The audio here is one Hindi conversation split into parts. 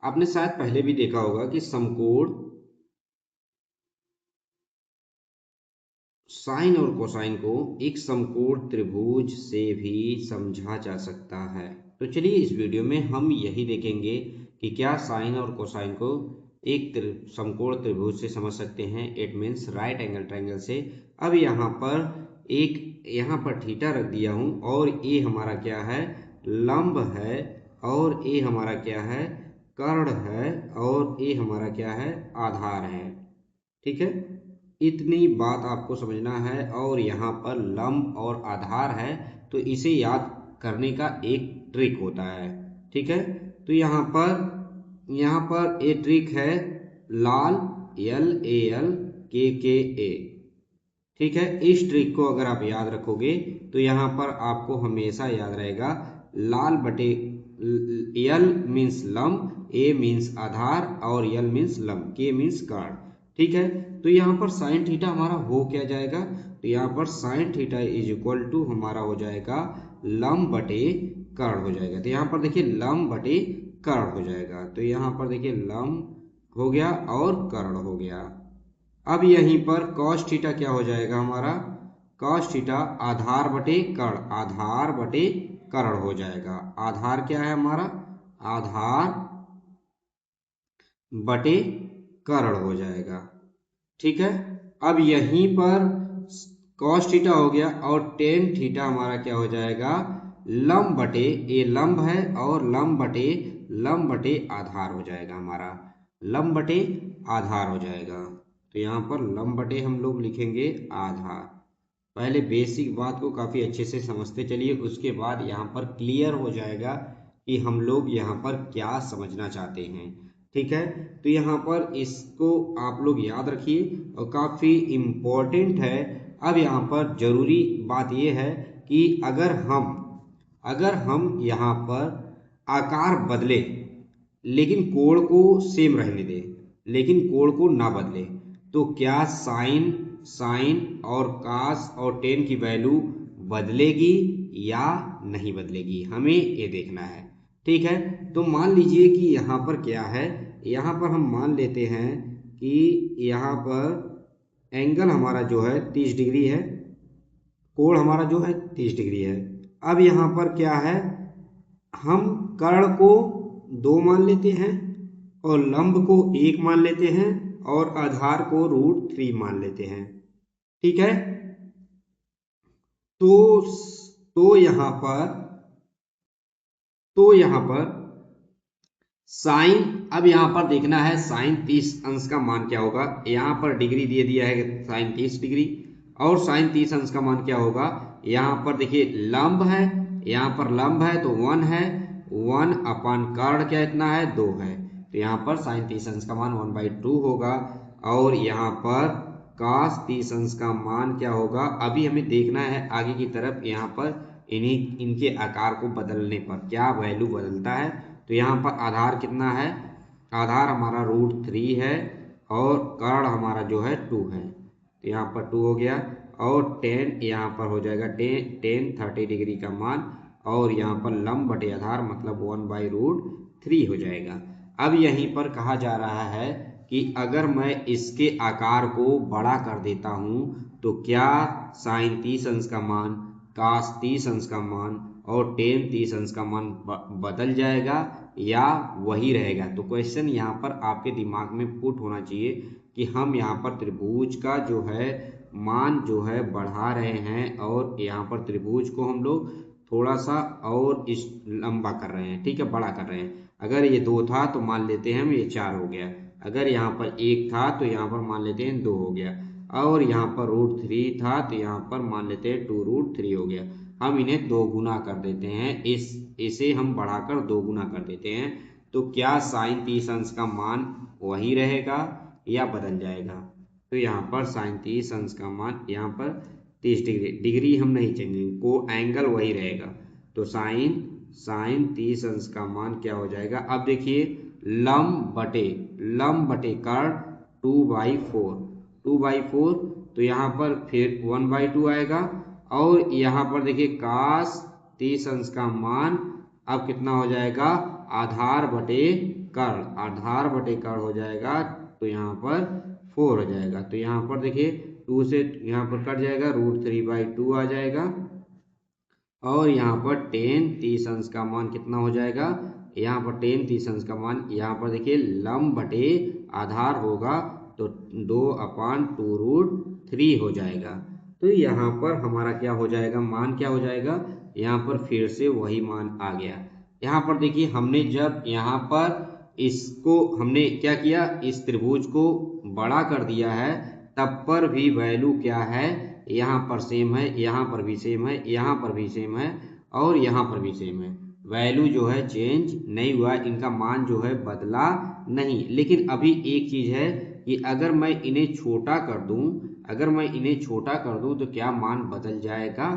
आपने शायद पहले भी देखा होगा कि समकोण साइन और कोसाइन को एक समकोण त्रिभुज से भी समझा जा सकता है। तो चलिए इस वीडियो में हम यही देखेंगे कि क्या साइन और कोसाइन को एक समकोण त्रिभुज से समझ सकते हैं, it means right angle triangle से। अब यहाँ पर थीटा रख दिया हूं और ये हमारा क्या है, लंब है, और ये हमारा क्या है, कर्ण है, और ये हमारा क्या है, आधार है। ठीक है, इतनी बात आपको समझना है। और यहाँ पर लंब और आधार है, तो इसे याद करने का एक ट्रिक होता है। ठीक है, तो यहाँ पर ये ट्रिक है लाल, LAL KKA। ठीक है, इस ट्रिक को अगर आप याद रखोगे तो यहाँ पर आपको हमेशा याद रहेगा लाल बटे L मीन्स लंब, A मीन्स आधार, और L मीन्स लंब, K मीन्स कर्ण। ठीक है, तो यहाँ पर साइन थीटा हमारा हो क्या जाएगा, तो यहाँ पर sine theta is equal to हमारा हो जाएगा लंब बटे कर्ण हो जाएगा। तो यहाँ पर देखिए लंब बटे कर्ण हो जाएगा। तो यहाँ पर देखिए लंब हो गया और कर्ण हो गया। अब यहीं पर cos थीटा क्या हो जाएगा हमारा, cos थीटा आधार बटे कर्ण, आधार बटे कर्ण हो जाएगा। आधार क्या है हमारा, आधार बटे कर्ण हो जाएगा। ठीक है, अब यहीं पर cos थीटा हो गया और tan थीटा हमारा क्या हो जाएगा, लंब बटे, ये लंब है और लंब बटे आधार हो जाएगा हमारा, लंब बटे आधार हो जाएगा। तो यहाँ पर लंब बटे हम लोग लिखेंगे आधार। पहले बेसिक बात को काफी अच्छे से समझते चलिए, उसके बाद यहाँ पर क्लियर हो जाएगा कि हम लोग यहाँ पर क्या समझना चाहते हैं। ठीक है, तो यहाँ पर इसको आप लोग याद रखिए और काफी इम्पोर्टेंट है। अब यहाँ पर जरूरी बात यह है कि अगर हम यहाँ पर आकार बदले लेकिन कोण को सेम रहने दें, लेकिन कोण को ना बदले, तो क्या साइन साइन और कास और टेन की वैल्यू बदलेगी या नहीं बदलेगी, हमें ये देखना है। ठीक है, तो मान लीजिए कि यहाँ पर क्या है, यहाँ पर हम मान लेते हैं कि यहाँ पर एंगल हमारा जो है 30 डिग्री है, कोण हमारा जो है 30 डिग्री है। अब यहाँ पर क्या है, हम कर्ण को 2 मान लेते हैं और लंब को 1 मान लेते हैं और आधार को √3 मान लेते हैं। ठीक है, तो तो यहाँ पर तो यहाँ पर साइन, अब यहाँ पर देखना है साइन 30 अंश का मान क्या होगा। यहाँ पर डिग्री दे दिया है साइन 30 डिग्री, और साइन 30 अंश का मान क्या होगा, यहाँ पर देखिए लंब है, यहाँ पर लंब है तो 1 है, 1 अपान कर्ण क्या इतना है, 2 है। तो यहाँ पर साइन 30 अंश का मान 1/2 होगा। और यहाँ पर cos 30 अंश का मान क्या होगा, अभी हमें देखना है आगे की तरफ, यहाँ पर इनके आकार को बदलने पर क्या वैल्यू बदलता है। तो यहाँ पर आधार कितना है, आधार हमारा √3 है और कर्ण हमारा जो है 2 है। तो यहाँ पर 2 हो गया, और tan यहाँ पर हो जाएगा tan 30 डिग्री का मान, और यहाँ पर लंब बटे आधार मतलब 1/√3 हो जाएगा। अब यहीं पर कहा जा रहा है कि अगर मैं इसके आकार को बड़ा कर देता हूं तो क्या साइन 30 अंश का मान, कास 30 अंश का मान और टेन 30 अंश का मान बदल जाएगा या वही रहेगा। तो क्वेश्चन यहाँ पर आपके दिमाग में पुट होना चाहिए कि हम यहाँ पर त्रिभुज का जो है मान जो है बढ़ा रहे हैं, और यहाँ पर त्रिभुज को हम लोग थोड़ा सा और इस लंबा कर रहे हैं। ठीक है, बड़ा कर रहे हैं। अगर ये 2 था तो मान लेते हैं हम ये 4 हो गया, अगर यहाँ पर 1 था तो यहाँ पर मान लेते हैं 2 हो गया, और यहाँ पर √3 था तो यहाँ पर मान लेते हैं 2√3 हो गया। हम इन्हें 2 गुना कर देते हैं, इसे हम बढ़ाकर 2 गुना कर देते हैं। तो क्या साइन 30 अंश का मान वही रहेगा या बदल जाएगा। तो यहाँ पर साइन 30 अंश का मान, यहाँ पर 30 डिग्री हम नहीं चेंज, को एंगल वही रहेगा। तो साइन 30 अंश का मान क्या हो जाएगा, अब देखिए लंब बटे कर्ण 2/4, तो यहाँ पर फिर 1/2 आएगा। और यहाँ पर देखिए cos 30 अंश का मान अब कितना हो जाएगा, आधार बटे कर्ण, आधार बटे कर्ण हो जाएगा तो यहाँ पर 4 हो जाएगा। तो यहाँ पर देखिए 2 से यहाँ पर कट जाएगा, √3/2 आ जाएगा। और यहाँ पर 10 30 अंश का मान कितना हो जाएगा, यहाँ पर 10 30 अंश का मान, यहाँ पर देखिए लंब बटे आधार होगा तो 2/2√3 हो जाएगा। तो यहाँ पर हमारा क्या हो जाएगा, मान क्या हो जाएगा, यहाँ पर फिर से वही मान आ गया। यहाँ पर देखिए हमने जब यहाँ पर इसको हमने क्या किया, इस त्रिभुज को बड़ा कर दिया है, तब पर भी वैल्यू क्या है, यहाँ पर सेम है, यहाँ पर भी सेम है, यहाँ पर भी सेम है और यहाँ पर भी सेम है। वैल्यू जो है चेंज नहीं हुआ, इनका मान जो है बदला नहीं। लेकिन अभी एक चीज है कि अगर मैं इन्हें छोटा कर दूं, अगर मैं इन्हें छोटा कर दूं तो क्या मान बदल जाएगा,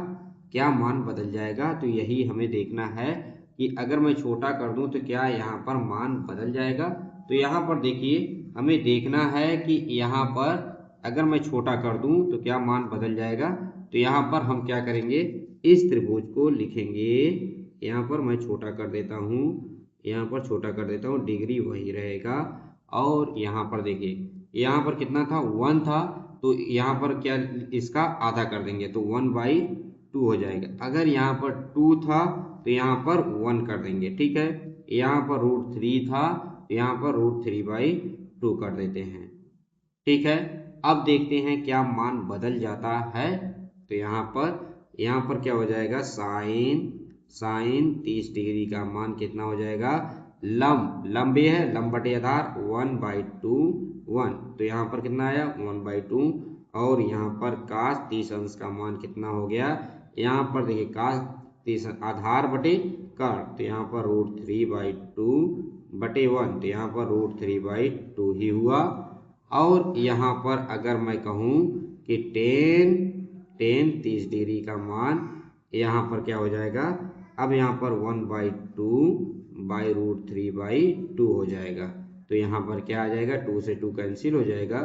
क्या मान बदल जाएगा। तो यही हमें देखना है कि अगर मैं छोटा कर दूं तो क्या यहाँ पर मान बदल जाएगा। तो यहाँ पर देखिए हमें देखना है कि यहाँ पर अगर मैं छोटा कर दूं तो क्या मान बदल जाएगा। तो यहाँ पर हम क्या करेंगे, इस त्रिभुज को लिखेंगे, यहाँ पर मैं छोटा कर देता हूँ, यहाँ पर छोटा कर देता हूँ, डिग्री वही रहेगा। और यहाँ पर देखिए यहाँ पर कितना था, 1 था, तो यहाँ पर क्या इसका आधा कर देंगे तो 1/2 हो जाएगा। अगर यहाँ पर 2 था तो यहाँ पर 1 कर देंगे, ठीक है। यहाँ पर √3 था तो यहाँ पर √3/2 कर देते हैं, ठीक है। अब देखते हैं क्या मान बदल जाता है। तो यहाँ पर क्या हो जाएगा, साइन 30 डिग्री का मान कितना हो जाएगा, लंबे है, लंब बटे आधार 1/2 1, तो यहाँ पर कितना आया 1/2। और यहाँ पर cos 30 अंश का मान कितना हो गया, यहाँ पर देखिए cos 30 आधार बटे कर्ण, तो यहाँ पर √3/2 बटे 1, तो यहाँ पर √3/2 ही हुआ। और यहाँ पर अगर मैं कहूँ कि 10 30 डिग्री का मान यहाँ पर क्या हो जाएगा, अब यहाँ पर 1/2/√3/2 हो जाएगा। तो यहाँ पर क्या आ जाएगा, 2 से 2 कैंसिल हो जाएगा,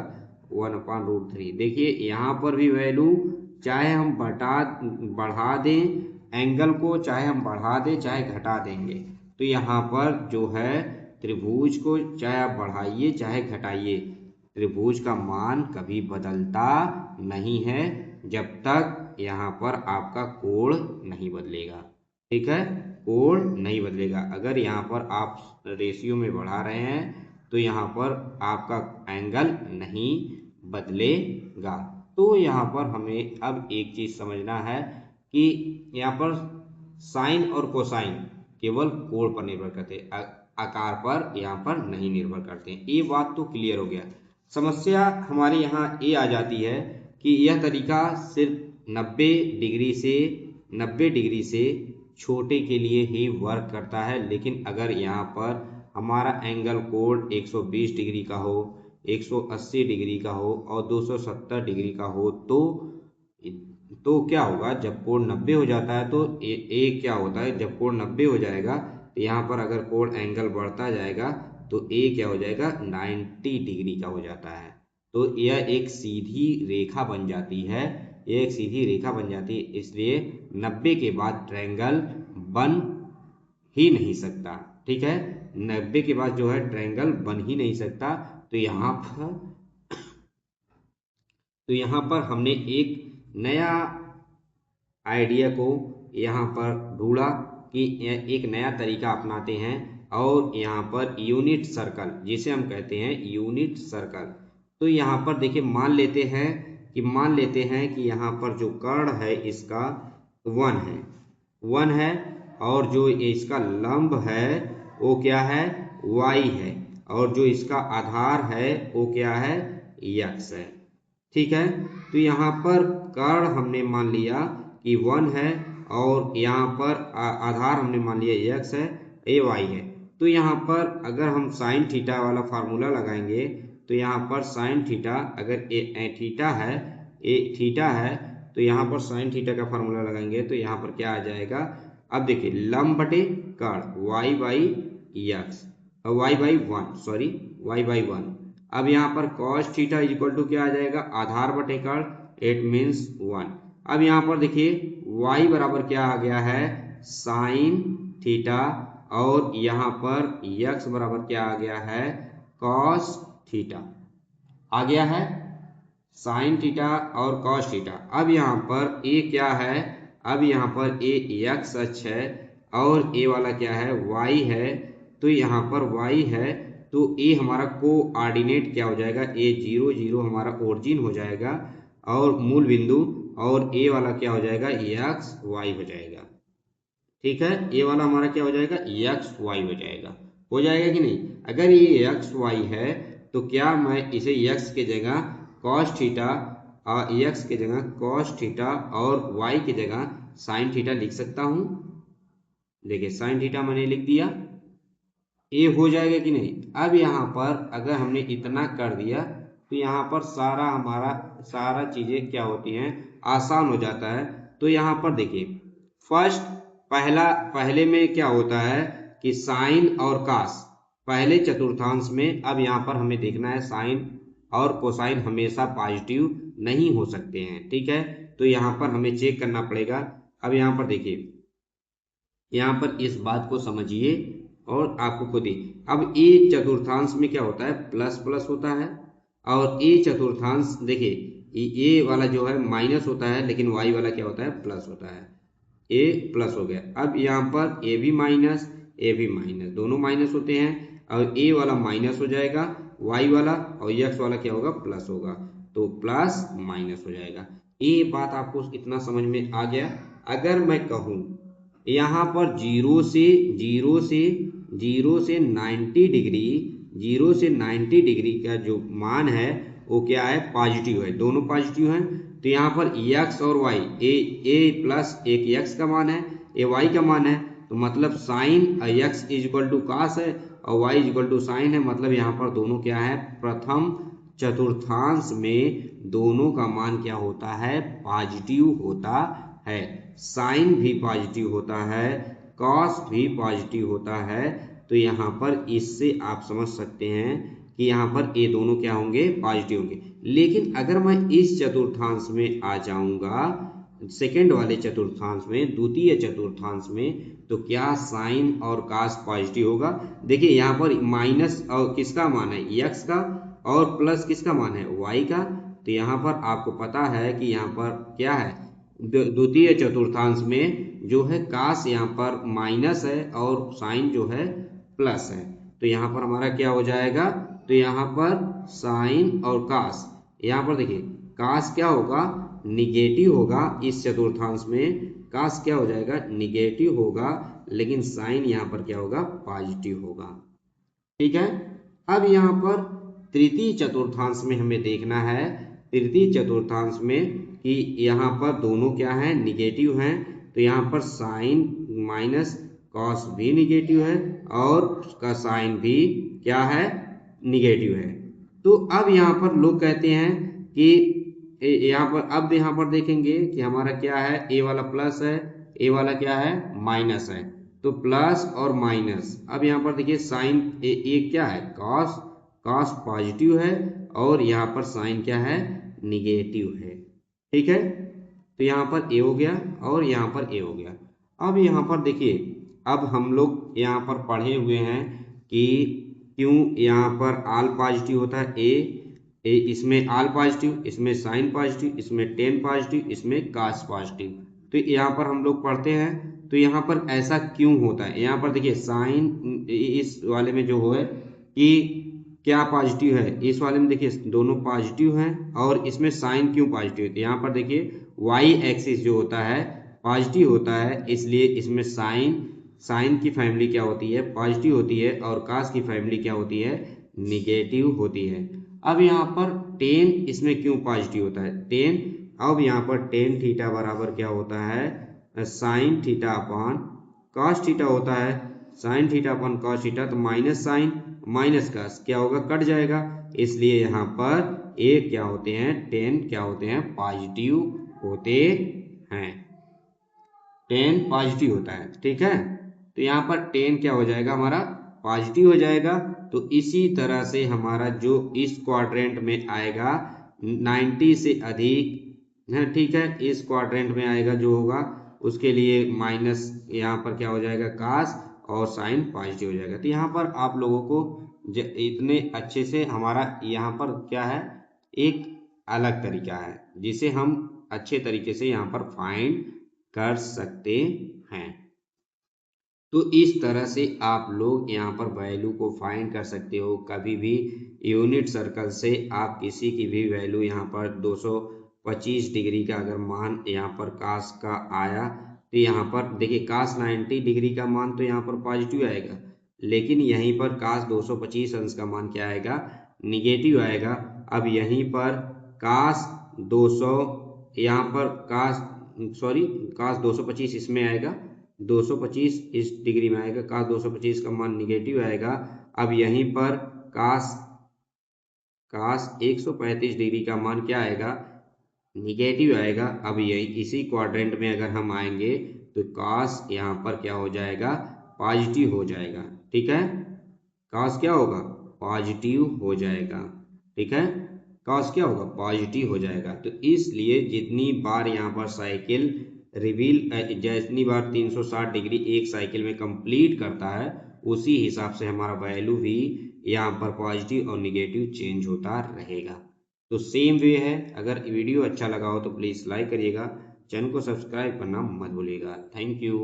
1/√3। देखिए यहाँ पर भी वैल्यू चाहे हम बढ़ा दें एंगल को, चाहे हम बढ़ा दें चाहे घटा देंगे, तो यहाँ पर जो है त्रिभुज को चाहे आप बढ़ाइए चाहे घटाइए, त्रिभुज का मान कभी बदलता नहीं है जब तक यहाँ पर आपका कोण नहीं बदलेगा, ठीक है। कोण नहीं बदलेगा, अगर यहाँ पर आप रेशियो में बढ़ा रहे हैं तो यहाँ पर आपका एंगल नहीं बदलेगा। तो यहाँ पर हमें अब एक चीज समझना है कि यहाँ पर साइन और कोसाइन केवल कोण पर निर्भर करते हैं, आकार पर यहाँ पर नहीं निर्भर करते हैं। ये बात तो क्लियर हो गया। समस्या हमारे यहाँ ये आ जाती है कि यह तरीका सिर्फ 90 डिग्री से छोटे के लिए ही वर्क करता है। लेकिन अगर यहाँ पर हमारा एंगल कोण 120 डिग्री का हो, 180 डिग्री का हो और 270 डिग्री का हो तो क्या होगा, जब कोण 90 हो जाता है तो एक क्या होता है, जब कोण 90 हो जाएगा तो यहाँ पर अगर कोण एंगल बढ़ता जाएगा तो ए क्या हो जाएगा 90 डिग्री का हो जाता है। तो यह एक सीधी रेखा बन जाती है, यह एक सीधी रेखा बन जाती है, इसलिए 90 के बाद ट्रायंगल बन ही नहीं सकता, ठीक है। 90 के बाद जो है ट्रायंगल बन ही नहीं सकता। तो यहाँ पर हमने एक नया आइडिया को यहाँ पर ढूंढा कि एक नया तरीका अपनाते हैं और यहाँ पर यूनिट सर्कल, जिसे हम कहते हैं यूनिट सर्कल। तो यहाँ पर देखिए मान लेते हैं कि यहाँ पर जो कर्ण है इसका 1 है और जो इसका लंब है वो क्या है, y है, और जो इसका आधार है वो क्या है, x है, ठीक है। तो यहाँ पर कर्ण हमने मान लिया कि 1 है और यहाँ पर आधार हमने मान लिया x है, ये y है। तो यहाँ पर अगर हम साइन थीटा वाला फार्मूला लगाएंगे तो यहाँ पर साइन थीटा अगर थीटा है तो यहाँ पर साइन थीटा का फार्मूला लगाएंगे तो यहाँ पर क्या आ जाएगा, अब देखिए लंब बटे कर्ण y/1। अब यहाँ पर cos थीटा इक्वल टू क्या आ जाएगा, आधार बटे कर्ण, इट मीन्स 1। अब यहाँ पर देखिए y बराबर क्या आ गया है, साइन थीटा और यहाँ पर x बराबर क्या आ गया है, cos थीटा आ गया है, साइन थीटा और कॉस थीटा। अब यहाँ पर ए क्या है, अब यहाँ पर ए एक्स अक्ष है और ए वाला क्या है, वाई है। तो यहाँ पर वाई है तो ए हमारा कोऑर्डिनेट क्या हो जाएगा, ए 0 0 हमारा ओरिजिन हो जाएगा और मूल बिंदु, और ए वाला क्या हो जाएगा, एक्स वाई हो जाएगा। ठीक है, ए वाला हमारा क्या हो जाएगा, एक्स वाई हो जाएगा कि नहीं। अगर ये एक्स वाई है तो क्या मैं इसे एक्स के जगह कॉस थीटा, एक्स के जगह कॉस थीटा और वाई की जगह साइन थीटा लिख सकता हूं। देखिए साइन थीटा मैंने लिख दिया, ए हो जाएगा कि नहीं। अब यहाँ पर अगर हमने इतना कर दिया तो यहाँ पर सारा हमारा सारा चीजें क्या होती हैं, आसान हो जाता है। तो यहाँ पर देखिए फर्स्ट पहले में क्या होता है कि साइन और कास पहले चतुर्थांश में। अब यहाँ पर हमें देखना है साइन और कोसाइन हमेशा पॉजिटिव नहीं हो सकते हैं। ठीक है, तो यहाँ पर हमें चेक करना पड़ेगा। अब यहाँ पर देखिए, यहाँ पर इस बात को समझिए और आपको खुद ही, अब ए चतुर्थांश में क्या होता है, प्लस प्लस होता है, और ए चतुर्थांश देखिए ए वाला जो है माइनस होता है लेकिन वाई वाला क्या होता है, प्लस होता है। ए प्लस हो गया। अब यहाँ पर ए भी माइनस दोनों माइनस होते हैं, और ए वाला माइनस हो जाएगा वाई वाला, और एक्स वाला क्या होगा, प्लस होगा। तो प्लस माइनस हो जाएगा। ये बात आपको इतना समझ में आ गया। अगर मैं कहूँ यहाँ पर जीरो से 90 डिग्री, 0 से 90 डिग्री का जो मान है वो क्या है, पॉजिटिव है, दोनों पॉजिटिव हैं। तो यहाँ पर x और y, ए प्लस एक x का मान है, ए y का मान है, तो मतलब sine x is equal to cos है और y is equal to sine है। मतलब यहाँ पर दोनों क्या है, प्रथम चतुर्थांश में दोनों का मान क्या होता है, पॉजिटिव होता है। साइन भी पॉजिटिव होता है, कॉस भी पॉजिटिव होता है। तो यहाँ पर इससे आप समझ सकते हैं कि यहाँ पर ये दोनों क्या होंगे, पॉजिटिव होंगे। लेकिन अगर मैं इस चतुर्थांश में आ जाऊंगा, सेकेंड वाले चतुर्थांश में, द्वितीय चतुर्थांश में, तो क्या साइन और कास पॉजिटिव होगा। देखिए यहाँ पर माइनस और किसका मान है, एक्स का, और प्लस किसका मान है, वाई का। तो यहाँ पर आपको पता है कि यहाँ पर क्या है, द्वितीय चतुर्थांश में जो है कास यहाँ पर माइनस है और साइन जो है प्लस है। तो यहाँ पर हमारा क्या हो जाएगा, तो यहाँ पर साइन और कास, यहाँ पर देखिए कास क्या होगा, निगेटिव होगा। इस चतुर्थांश में कास क्या हो जाएगा, निगेटिव होगा, लेकिन साइन यहाँ पर क्या होगा, पॉजिटिव होगा। ठीक है, अब यहाँ पर तृतीय चतुर्थांश में हमें देखना है, तृतीय चतुर्थांश में कि यहाँ पर दोनों क्या हैं, निगेटिव हैं। तो यहाँ पर साइन माइनस कॉस भी निगेटिव है और उसका साइन भी क्या है, निगेटिव है। तो अब यहाँ पर लोग कहते हैं कि यहाँ पर, अब यहाँ पर देखेंगे कि हमारा क्या है, ए वाला प्लस है, ए वाला क्या है, माइनस है। तो प्लस और माइनस, अब यहाँ पर देखिए साइन ए क्या है, कॉस, कॉस पॉजिटिव है और यहाँ पर साइन क्या है, निगेटिव है। ठीक है, तो यहाँ पर ए हो गया और यहाँ पर ए हो गया। अब यहाँ पर देखिए, अब हम लोग यहाँ पर पढ़े हुए हैं कि क्यों यहाँ पर आल पॉजिटिव होता है, ए इसमें आल पॉजिटिव, इसमें साइन पॉजिटिव, इसमें टेन पॉजिटिव, इसमें कास पॉजिटिव। तो यहाँ पर हम लोग पढ़ते हैं, तो यहाँ पर ऐसा क्यों होता है। यहाँ पर देखिए साइन इस वाले में जो है कि क्या पॉजिटिव है, इस वाले में देखिए दोनों पॉजिटिव हैं, और इसमें साइन क्यों पॉजिटिव है। यहाँ पर देखिए वाई एक्सिस जो होता है पॉजिटिव होता है, इसलिए इसमें साइन की फैमिली क्या होती है, पॉजिटिव होती है, और कास की फैमिली क्या होती है, निगेटिव होती है। अब यहाँ पर टेन इसमें क्यों पॉजिटिव होता है, टेन, अब यहाँ पर टेन थीटा बराबर क्या होता है, sine theta upon cos theta होता है। Sine theta upon cos theta, तो माइनस साइन माइनस कॉस क्या होगा, कट जाएगा। इसलिए यहाँ पर ए क्या होते हैं, टेन क्या होते हैं, पॉजिटिव होते हैं, टेन पॉजिटिव होता है। ठीक है, तो यहाँ पर टेन क्या हो जाएगा, हमारा पॉजिटिव हो जाएगा। तो इसी तरह से हमारा जो इस क्वाड्रेंट में आएगा 90 से अधिक है, ठीक है, इस क्वाड्रेंट में आएगा जो होगा उसके लिए माइनस यहाँ पर क्या हो जाएगा, कास, और साइन पॉजिटिव हो जाएगा। तो यहाँ पर आप लोगों को इतने अच्छे से हमारा यहाँ पर क्या है, एक अलग तरीका है जिसे हम अच्छे तरीके से यहाँ पर फाइंड कर सकते हैं। तो इस तरह से आप लोग यहाँ पर वैल्यू को फाइंड कर सकते हो। कभी भी यूनिट सर्कल से आप किसी की भी वैल्यू यहाँ पर 225 डिग्री का अगर मान यहाँ पर कास का आया तो यहाँ पर देखिए कास 90 डिग्री का मान तो यहाँ पर पॉजिटिव आएगा, लेकिन यहीं पर कास 225 अंश का मान क्या आएगा, निगेटिव आएगा। अब यहीं पर कास 200 यहाँ पर कास 225 इसमें आएगा, 225 इस डिग्री में आएगा, कास 225 का मान निगेटिव आएगा। अब यहीं पर कास 135 डिग्री का मान क्या आएगा, निगेटिव आएगा। अब यही इसी क्वाड्रेंट में अगर हम आएंगे तो कास यहाँ पर क्या हो जाएगा, पॉजिटिव हो जाएगा। ठीक है, कास क्या होगा, पॉजिटिव हो जाएगा। ठीक है, कास क्या होगा, पॉजिटिव हो जाएगा। तो इसलिए जितनी बार यहाँ पर साइकिल जितनी बार 360 डिग्री एक साइकिल में कंप्लीट करता है उसी हिसाब से हमारा वैल्यू भी यहाँ पर पॉजिटिव और निगेटिव चेंज होता रहेगा। तो सेम वे है। अगर वीडियो अच्छा लगा हो तो प्लीज़ लाइक करिएगा, चैनल को सब्सक्राइब करना मत भूलिएगा। Thank you.